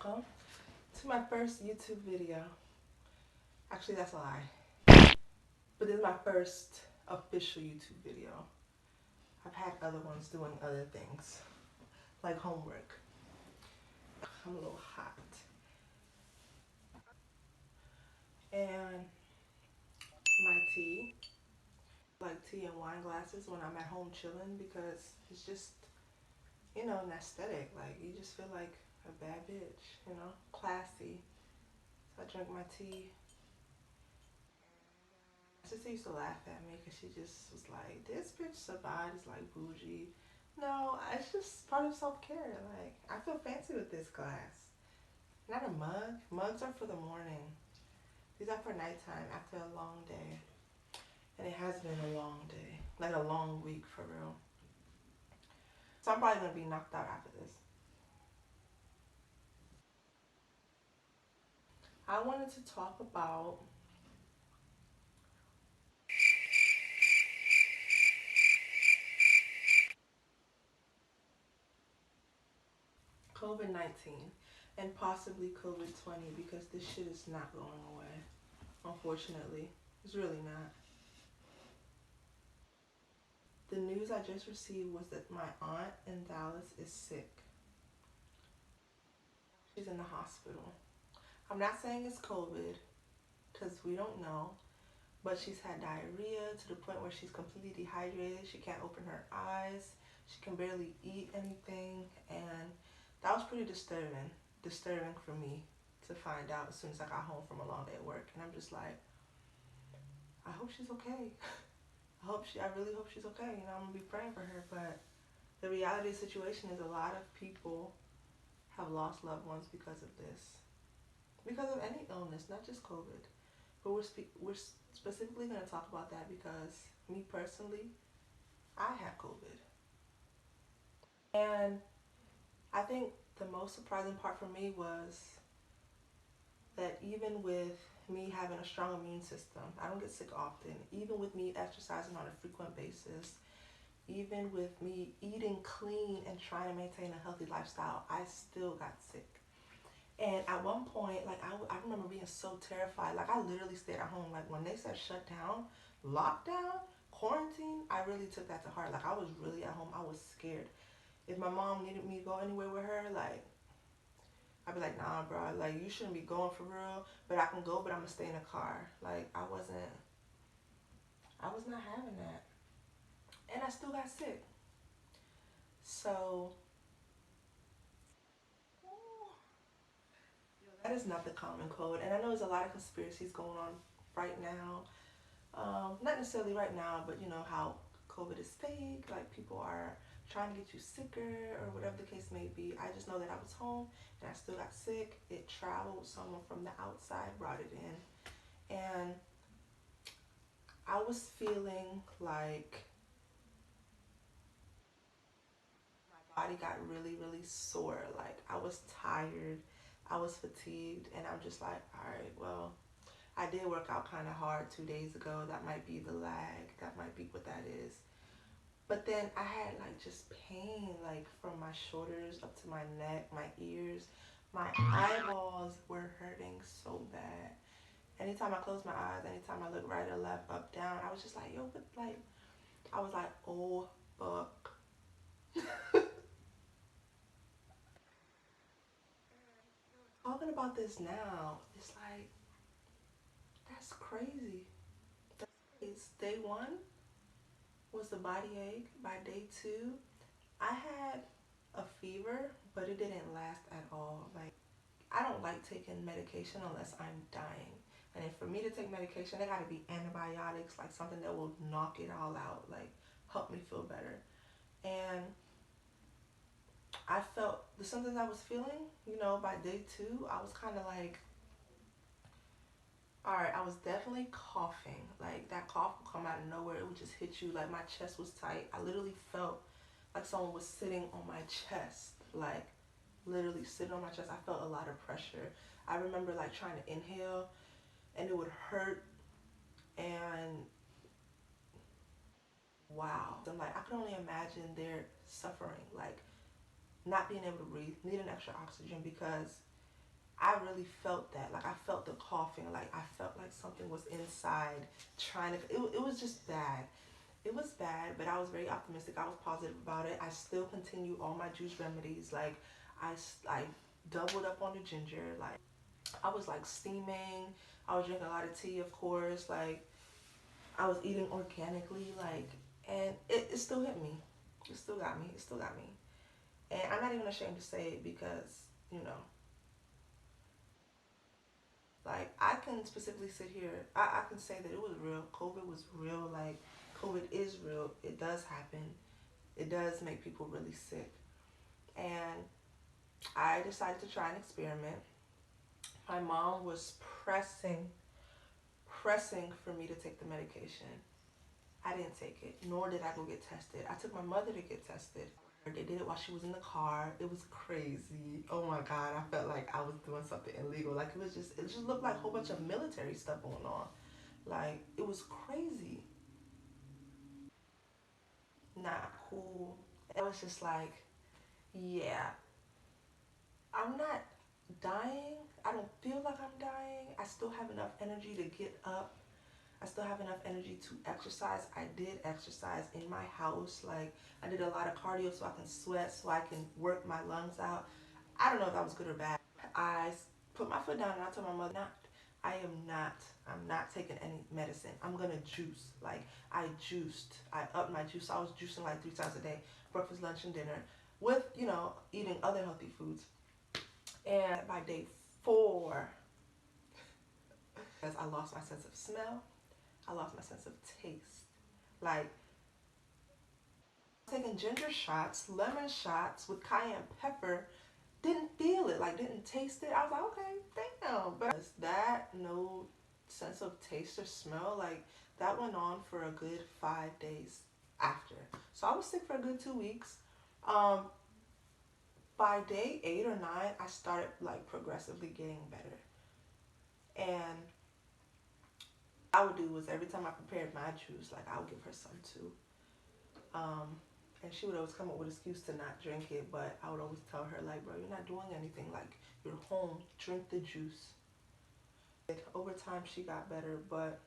welcome to my first YouTube video. Actually, that's a lie. But this is my first official YouTube video. I've had other ones doing other things, like homework. I'm a little hot. And my tea, like tea and wine glasses when I'm at home chilling because it's just, an aesthetic. Like, you just feel like a bad bitch, classy. So I drink my tea. My sister used to laugh at me because she just was like, this bitch Sabat is like bougie. No, it's just part of self care. Like, I feel fancy with this glass. Not a mug. Mugs are for the morning. These are for nighttime after a long day. And it has been a long day. Like a long week for real. So I'm probably going to be knocked out after this. I wanted to talk about COVID-19 and possibly COVID-20 because this shit is not going away. Unfortunately. It's really not. The news I just received was that my aunt in Dallas is sick. She's in the hospital. I'm not saying it's COVID because we don't know, but she's had diarrhea to the point where she's completely dehydrated. She can't open her eyes. She can barely eat anything, and that was pretty disturbing for me to find out as soon as I got home from a long day at work. And I'm just like, I hope she's okay. I really hope she's okay. I'm gonna be praying for her. But the reality of the situation is a lot of people have lost loved ones because of this, because of any illness, not just COVID. But we're specifically going to talk about that because me personally, I had COVID, and I think the most surprising part for me was that even with me having a strong immune system, I don't get sick often. Even with me exercising on a frequent basis, even with me eating clean and trying to maintain a healthy lifestyle, I still got sick. And at one point, like, I remember being so terrified. Like, I literally stayed at home. Like, when they said shut down, lockdown, quarantine, I really took that to heart. Like, I was really at home. I was scared. If my mom needed me to go anywhere with her, like, I'd be like, nah, bro. Like, you shouldn't be going for real. But I can go, but I'm going to stay in the car. Like, I was not having that. And I still got sick. So, that is not the common cold. And I know there's a lot of conspiracies going on right now. Not necessarily right now, but you know how COVID is fake, like people are trying to get you sicker or whatever the case may be. I just know that I was home and I still got sick. It traveled. Someone from the outside brought it in. And I was feeling like my body got really, really sore. Like I was tired. I was fatigued. And I'm just like, all right, well, I did work out kind of hard 2 days ago. That might be the lag. That might be what that is. But then I had like just pain, like from my shoulders up to my neck, my ears. My eyeballs were hurting so bad. Anytime I closed my eyes, anytime I looked right or left, up, down, I was just like, yo, but like, I was like, oh, fuck. Talking about this now, it's like, that's crazy. It's day one was the body ache. By day two, I had a fever, but it didn't last at all. Like, I don't like taking medication unless I'm dying. And if for me to take medication, they gotta be antibiotics, like something that will knock it all out, like help me feel better. And I felt the symptoms I was feeling, by day two, I was kind of like, all right, I was definitely coughing. Like that cough would come out of nowhere. It would just hit you. Like my chest was tight. I literally felt like someone was sitting on my chest. Like literally sitting on my chest. I felt a lot of pressure. I remember like trying to inhale and it would hurt, and wow. I'm like, I can only imagine their suffering, like not being able to breathe, needing extra oxygen because I really felt that. Like I felt the coughing. Like I felt like something was inside trying to. It was just bad. It was bad, but I was very optimistic. I was positive about it. I still continue all my juice remedies. Like I doubled up on the ginger. Like I was like steaming. I was drinking a lot of tea, of course. Like I was eating organically. Like and it still hit me. It still got me. It still got me. And I'm not even ashamed to say it because you know like I can specifically sit here. I can say that it was real. COVID was real. Like COVID is real. It does happen. It does make people really sick. And I decided to try an experiment. My mom was pressing for me to take the medication. I didn't take it, nor did I go get tested. I took my mother to get tested. They did it while she was in the car. It was crazy. Oh my god, I felt like I was doing something illegal. Like it just looked like a whole bunch of military stuff going on. Like it was crazy. Not cool. It was just like, yeah, I'm not dying. I don't feel like I'm dying. I still have enough energy to get up. I still have enough energy to exercise. I did exercise in my house. Like I did a lot of cardio so I can sweat, so I can work my lungs out. I don't know if that was good or bad. I put my foot down and I told my mother, not, I am not, I'm not taking any medicine. I'm gonna juice. Like I juiced. I upped my juice. I was juicing like 3 times a day, breakfast, lunch, and dinner, with eating other healthy foods. And by day 4, as I lost my sense of smell, I lost my sense of taste. Like taking ginger shots, lemon shots with cayenne pepper, didn't feel it, like didn't taste it. I was like, okay, damn. But that no sense of taste or smell, like that went on for a good 5 days after. So I was sick for a good 2 weeks. Um, by day 8 or 9, I started like progressively getting better. And I would do was every time I prepared my juice, like I would give her some too. Um, and she would always come up with an excuse to not drink it, but I would always tell her like, bro, you're not doing anything. Like you're home, drink the juice. Like, over time, she got better, but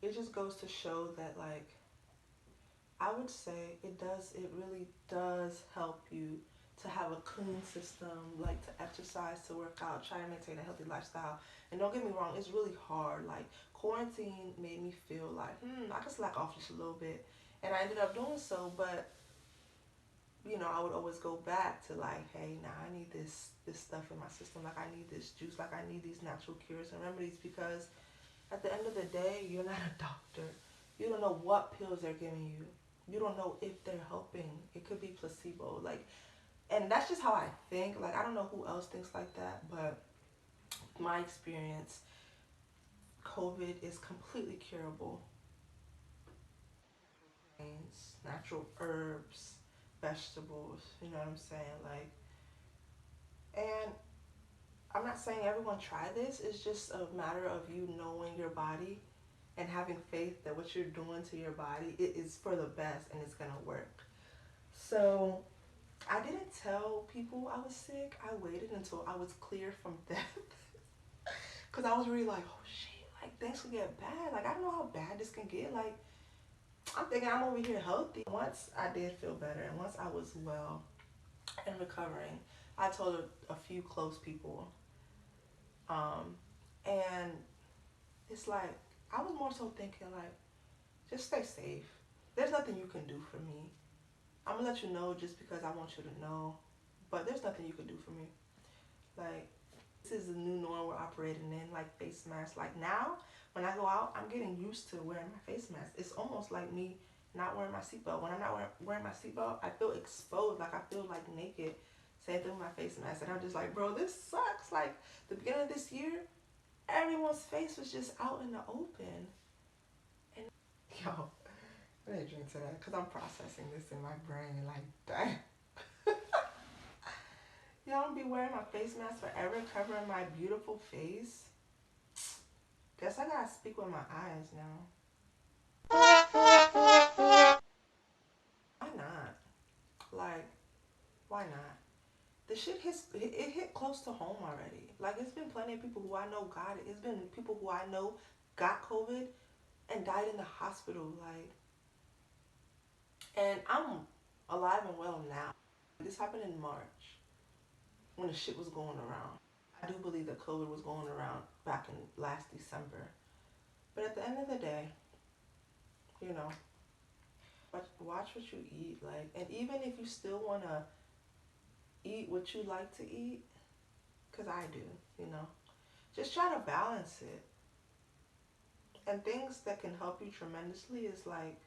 it just goes to show that like I would say it really does help you to have a clean system, like to exercise, to work out, try to maintain a healthy lifestyle. And don't get me wrong, it's really hard. Like quarantine made me feel like, I could slack off just a little bit. And I ended up doing so, but I would always go back to like, hey, now I need this stuff in my system. Like I need this juice, like I need these natural cures and remedies because at the end of the day, you're not a doctor. You don't know what pills they're giving you. You don't know if they're helping. It could be placebo. Like, and that's just how I think. Like, I don't know who else thinks like that, but my experience, COVID is completely curable. Natural herbs, vegetables, you know what I'm saying? Like, and I'm not saying everyone try this. It's just a matter of you knowing your body and having faith that what you're doing to your body, it is for the best and it's gonna work. So I didn't tell people I was sick. I waited until I was clear from death because I was really like, oh shit, like things can get bad. Like I don't know how bad this can get. Like I'm thinking I'm over here healthy. Once I did feel better and once I was well and recovering, I told a few close people. Um, and it's like I was more so thinking like, just stay safe. There's nothing you can do for me. I'm gonna let you know just because I want you to know, but there's nothing you can do for me. Like this is the new norm we're operating in, like face masks. Like now, when I go out, I'm getting used to wearing my face mask. It's almost like me not wearing my seatbelt. When I'm not wearing my seatbelt, I feel exposed. Like I feel like naked. Same thing with my face mask, and I'm just like, bro, this sucks. Like the beginning of this year, everyone's face was just out in the open. And yo, I need to drink to that because I'm processing this in my brain. Like, dang. You know, I'm gonna be wearing my face mask forever, covering my beautiful face. Guess I gotta speak with my eyes now. Why not? Like, why not? the shit it hit close to home already. Like, it's been plenty of people who I know got it. It's been people who I know got COVID and died in the hospital. Like, and I'm alive and well now. This happened in March when the shit was going around. I do believe that COVID was going around back in last December. But at the end of the day, you know, watch what you eat. Like, and even if you still want to eat what you like to eat, because I do, you know, just try to balance it. And things that can help you tremendously is like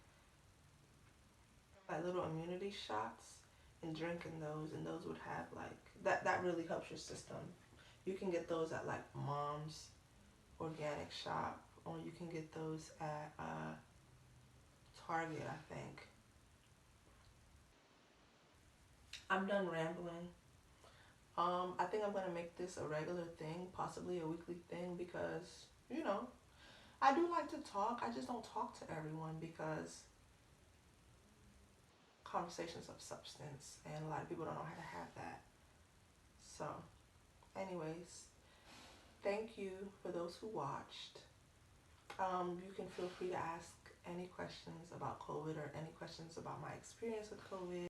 little immunity shots and drinking those, and those would have like that really helps your system. You can get those at like Mom's Organic Shop, or you can get those at Target, I think. I'm done rambling. I think I'm gonna make this a regular thing, possibly a weekly thing, because you know I do like to talk. I just don't talk to everyone because conversations of substance, and a lot of people don't know how to have that. So, anyways, thank you for those who watched. You can feel free to ask any questions about COVID or any questions about my experience with COVID.